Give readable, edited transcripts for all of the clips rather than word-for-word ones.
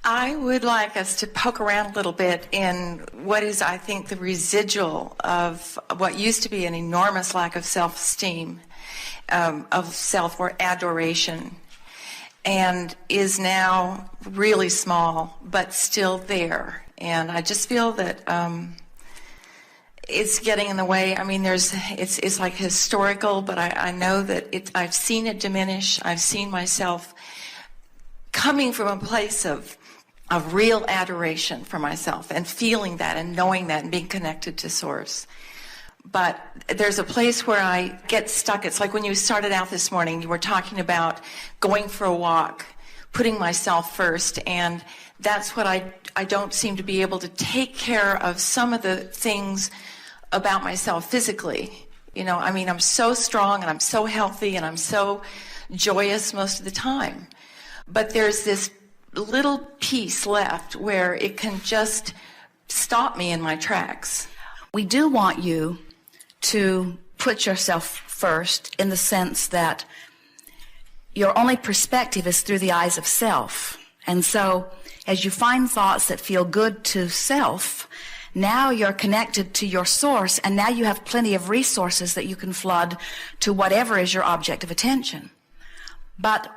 I would like us to poke around a little bit in what is, I think, the residual of what used to be an enormous lack of self-esteem, of self or adoration, and is now really small, but still there. And I just feel that it's getting in the way. I mean, it's like historical, but I know that I've seen it diminish. I've seen myself coming from a place of real adoration for myself and feeling that and knowing that and being connected to Source. But there's a place where I get stuck. It's like when you started out this morning, you were talking about going for a walk, putting myself first, and that's what I don't seem to be able to take care of some of the things about myself physically. You know, I mean, I'm so strong and I'm so healthy and I'm so joyous most of the time. But there's this little piece left where it can just stop me in my tracks. We do want you to put yourself first in the sense that your only perspective is through the eyes of self. And so as you find thoughts that feel good to self, now you're connected to your source, and now you have plenty of resources that you can flood to whatever is your object of attention. But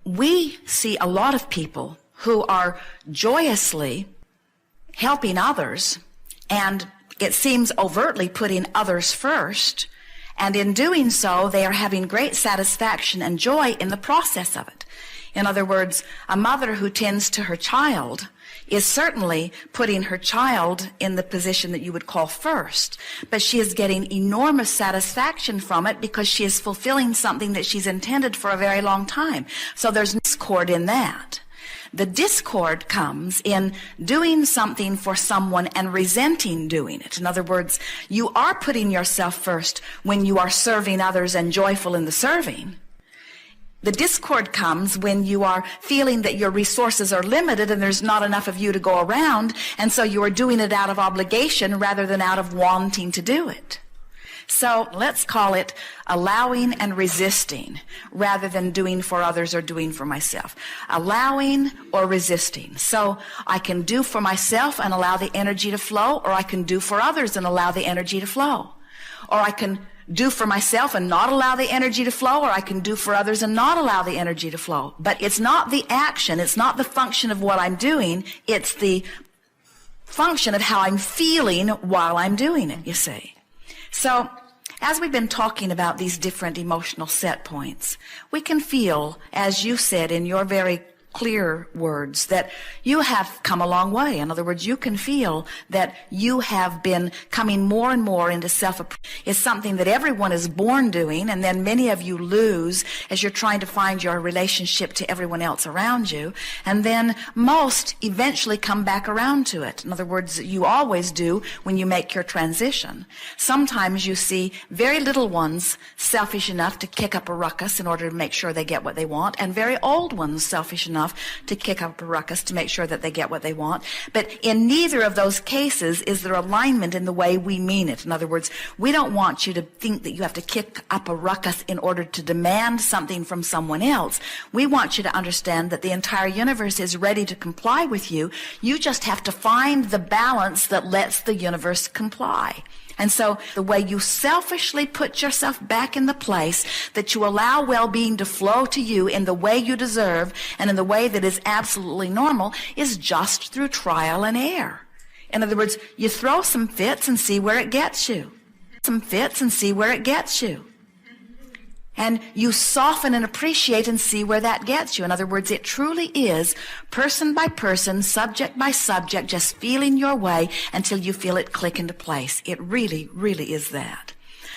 we see a lot of people who are joyously helping others, and it seems overtly putting others first, and in doing so they are having great satisfaction and joy in the process of it. In other words, a mother who tends to her child is certainly putting her child in the position that you would call first, but she is getting enormous satisfaction from it because she is fulfilling something that she's intended for a very long time. So there's discord in that. The discord comes in doing something for someone and resenting doing it. In other words, you are putting yourself first when you are serving others and joyful in the serving. The discord comes when you are feeling that your resources are limited and there's not enough of you to go around, and so you are doing it out of obligation rather than out of wanting to do it. So let's call it allowing and resisting rather than doing for others or doing for myself. Allowing or resisting. So I can do for myself and allow the energy to flow, or I can do for others and allow the energy to flow. Or I can do for myself and not allow the energy to flow, or I can do for others and not allow the energy to flow. But it's not the action, it's not the function of what I'm doing, it's the function of how I'm feeling while I'm doing it, you see. So as we've been talking about these different emotional set points, we can feel, as you said in your very clear words, that you have come a long way. In other words, you can feel that you have been coming more and more into self-approval. It's something that everyone is born doing, and then many of you lose as you're trying to find your relationship to everyone else around you, and then most eventually come back around to it. In other words, you always do when you make your transition. Sometimes you see very little ones selfish enough to kick up a ruckus in order to make sure they get what they want, and very old ones selfish enough to kick up a ruckus to make sure that they get what they want. But in neither of those cases is there alignment in the way we mean it. In other words, we don't want you to think that you have to kick up a ruckus in order to demand something from someone else. We want you to understand that the entire universe is ready to comply with you. You just have to find the balance that lets the universe comply. And so the way you selfishly put yourself back in the place that you allow well-being to flow to you in the way you deserve and in the way that is absolutely normal is just through trial and error. In other words, you throw some fits and see where it gets you. Some fits and see where it gets you. And you soften and appreciate and see where that gets you. In other words, it truly is person by person, subject by subject, just feeling your way until you feel it click into place. It really, really is that.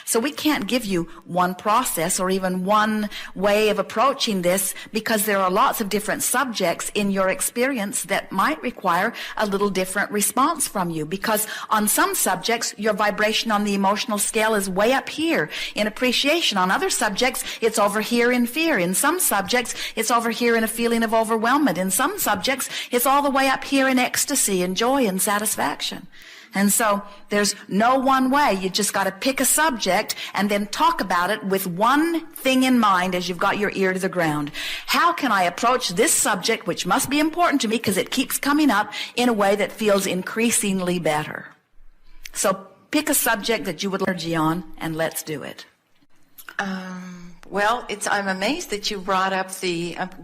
So we can't give you one process or even one way of approaching this, because there are lots of different subjects in your experience that might require a little different response from you. Because on some subjects, your vibration on the emotional scale is way up here in appreciation. On other subjects, it's over here in fear. In some subjects, it's over here in a feeling of overwhelmment. In some subjects, it's all the way up here in ecstasy and joy and satisfaction. And so there's no one way. You just got to pick a subject and then talk about it with one thing in mind as you've got your ear to the ground. How can I approach this subject, which must be important to me because it keeps coming up, in a way that feels increasingly better? So pick a subject that you would energy on, and let's do it. Well, I'm amazed that you brought up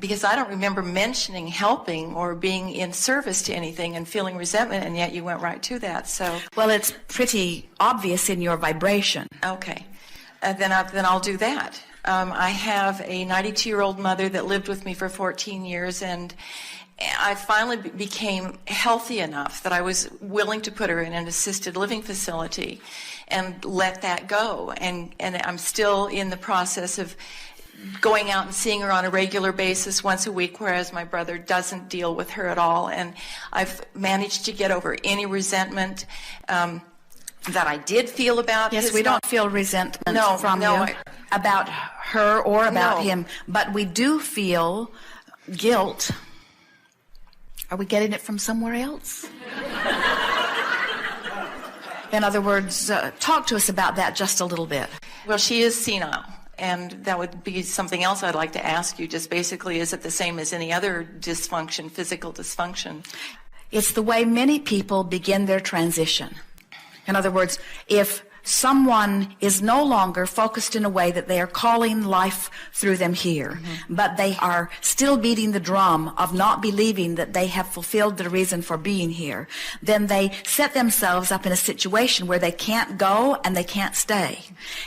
because I don't remember mentioning helping or being in service to anything and feeling resentment, and yet you went right to that. So, well, it's pretty obvious in your vibration. Okay, then I'll do that. I have a 92-year-old mother that lived with me for 14 years, and I finally became healthy enough that I was willing to put her in an assisted living facility and let that go. And I'm still in the process of going out and seeing her on a regular basis once a week, whereas my brother doesn't deal with her at all. And I've managed to get over any resentment that I did feel about Yes, we don't feel resentment from you about her or about him, but we do feel guilt. Are we getting it from somewhere else? In other words, talk to us about that just a little bit. Well, she is senile, and that would be something else I'd like to ask you. Just basically, is it the same as any other dysfunction, physical dysfunction? It's the way many people begin their transition. In other words, if someone is no longer focused in a way that they are calling life through them here, but they are still beating the drum of not believing that they have fulfilled the reason for being here, then they set themselves up in a situation where they can't go and they can't stay.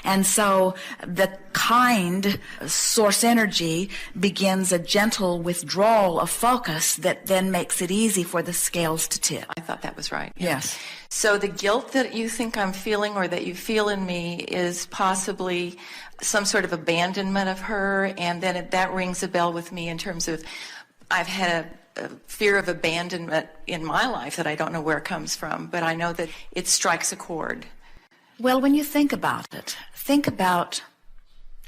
And so the kind source energy begins a gentle withdrawal of focus that then makes it easy for the scales to tip. I thought that was right. Yes. So the guilt that you think I'm feeling or that you feel in me is possibly some sort of abandonment of her, and then that rings a bell with me in terms of I've had a fear of abandonment in my life that I don't know where it comes from, but I know that it strikes a chord. Well, when you think about it, think about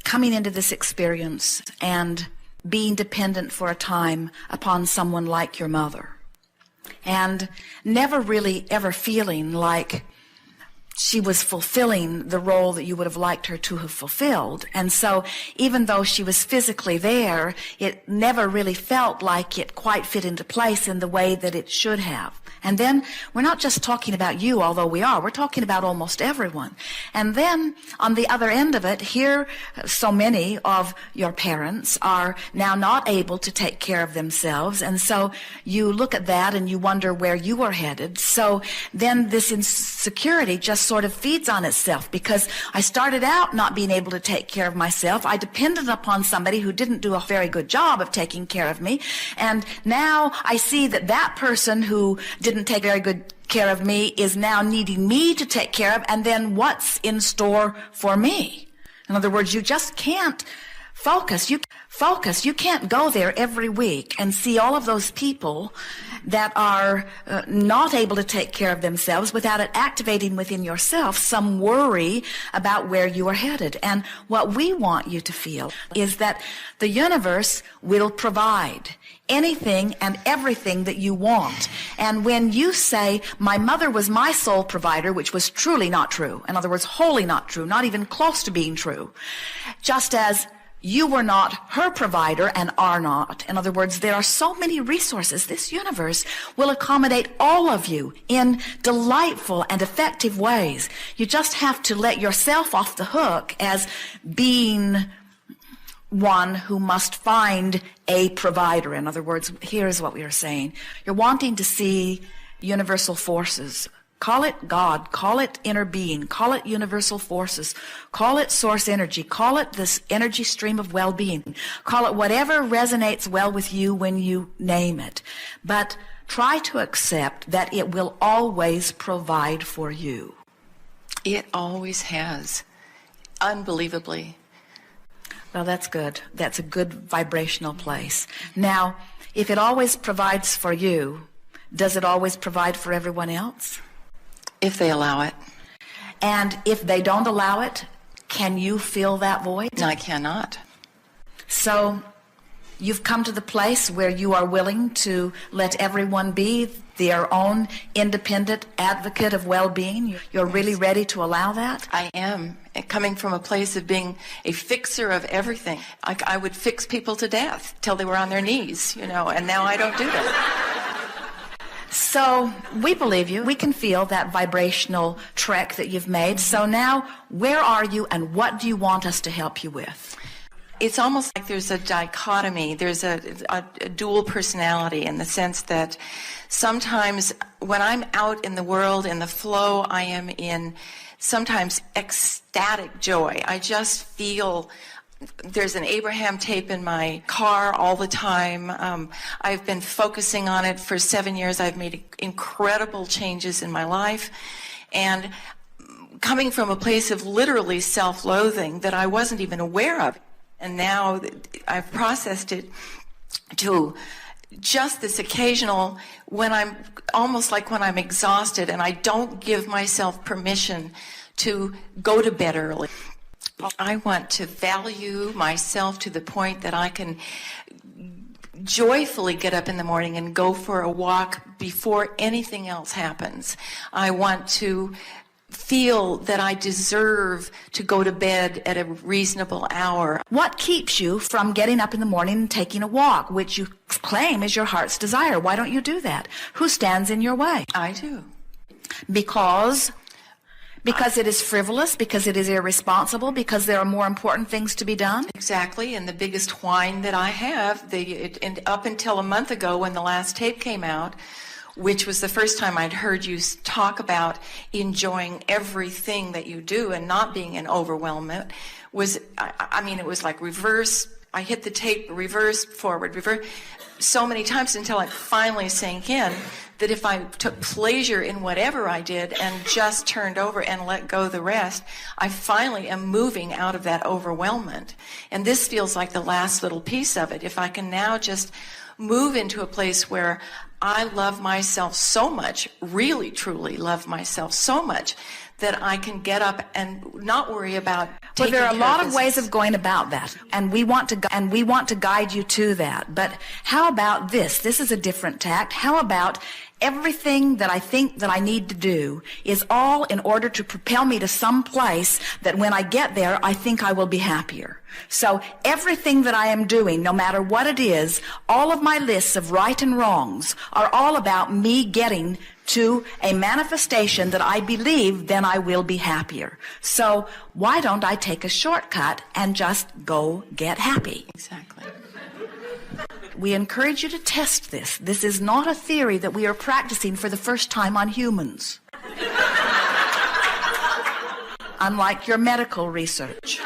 coming into this experience and being dependent for a time upon someone like your mother, and never really ever feeling like she was fulfilling the role that you would have liked her to have fulfilled. And so even though she was physically there, it never really felt like it quite fit into place in the way that it should have. And then we're not just talking about you, although we are. We're talking about almost everyone. And then on the other end of it, here so many of your parents are now not able to take care of themselves. And so you look at that and you wonder where you are headed. So then this insecurity just sort of feeds on itself, because I started out not being able to take care of myself. I depended upon somebody who didn't do a very good job of taking care of me. And now I see that that person who didn't take very good care of me is now needing me to take care of, and then what's in store for me? In other words, you just can't focus. You can't go there every week and see all of those people that are not able to take care of themselves without it activating within yourself some worry about where you are headed. And what we want you to feel is that the universe will provide anything and everything that you want. And when you say, my mother was my sole provider, which was truly not true, in other words, wholly not true, not even close to being true, just as you were not her provider and are not. In other words, there are so many resources. This universe will accommodate all of you in delightful and effective ways. You just have to let yourself off the hook as being one who must find a provider. In other words, here's what we are saying. You're wanting to see universal forces. Call it God, call it inner being, call it universal forces, call it source energy, call it this energy stream of well-being, call it whatever resonates well with you when you name it. But try to accept that it will always provide for you. It always has, unbelievably. Well, that's good. That's a good vibrational place. Now, if it always provides for you, does it always provide for everyone else? If they allow it. And if they don't allow it, can you fill that void? No, I cannot. So You've come to the place where you are willing to let everyone be their own independent advocate of well-being. You're really ready to allow that? I am. Coming from a place of being a fixer of everything. I would fix people to death till they were on their knees, and now I don't do that. So we believe you. We can feel that vibrational trek that you've made. So now, where are you and what do you want us to help you with? It's almost like there's a dichotomy. There's a dual personality in the sense that sometimes when I'm out in the world, in the flow, I am in sometimes ecstatic joy. I just feel there's an Abarham tape in my car all the time. I've been focusing on it for 7 years. I've made incredible changes in my life. And coming from a place of literally self-loathing that I wasn't even aware of. And now I've processed it to just this occasional, when I'm almost like when I'm exhausted and I don't give myself permission to go to bed early. I want to value myself to the point that I can joyfully get up in the morning and go for a walk before anything else happens. I want to feel that I deserve to go to bed at a reasonable hour. What keeps you from getting up in the morning and taking a walk, which you claim is your heart's desire? Why don't you do that? Who stands in your way? I do. Because it is frivolous, because it is irresponsible, because there are more important things to be done? Exactly, and the biggest whine that I have, and up until a month ago when the last tape came out, which was the first time I'd heard you talk about enjoying everything that you do and not being in overwhelmment, was, it was like reverse. I hit the tape, reverse, forward, reverse, so many times until it finally sank in that if I took pleasure in whatever I did and just turned over and let go the rest, I finally am moving out of that overwhelmment. And this feels like the last little piece of it. If I can now just move into a place where I love myself so much, really, truly love myself so much, that I can get up and not worry about taking Well, there are a lot care of ways of going about that, and we want to guide you to that. But how about this? This is a different tact. How about everything that I think that I need to do is all in order to propel me to some place that when I get there, I think I will be happier. So everything that I am doing, no matter what it is, all of my lists of right and wrongs are all about me getting to a manifestation that I believe then I will be happier. So why don't I take a shortcut and just go get happy? Exactly. We encourage you to test this. This is not a theory that we are practicing for the first time on humans. Unlike your medical research.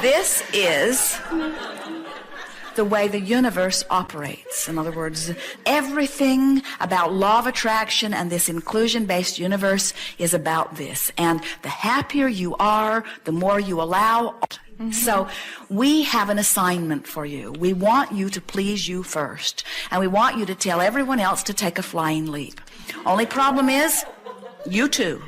This is the way the universe operates. In other words, everything about law of attraction and this inclusion-based universe is about this. And the happier you are, the more you allow. Mm-hmm. So we have an assignment for you. We want you to please you first. And we want you to tell everyone else to take a flying leap. Only problem is, you too.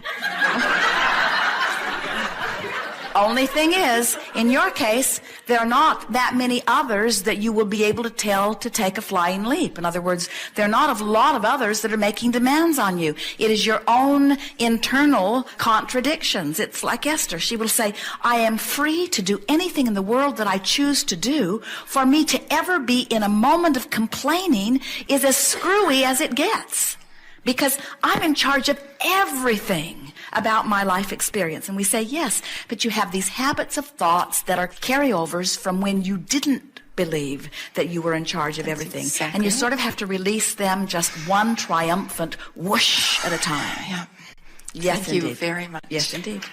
Only thing is, in your case, there are not that many others that you will be able to tell to take a flying leap. In other words, there are not a lot of others that are making demands on you. It is your own internal contradictions. It's like Esther. She will say, I am free to do anything in the world that I choose to do. For me to ever be in a moment of complaining is as screwy as it gets. Because I'm in charge of everything about my life experience. And we say, yes, but you have these habits of thoughts that are carryovers from when you didn't believe that you were in charge of everything. Exactly. And you sort of have to release them just one triumphant whoosh at a time. Yeah. Yes, Thank indeed. you very much. Yes, indeed.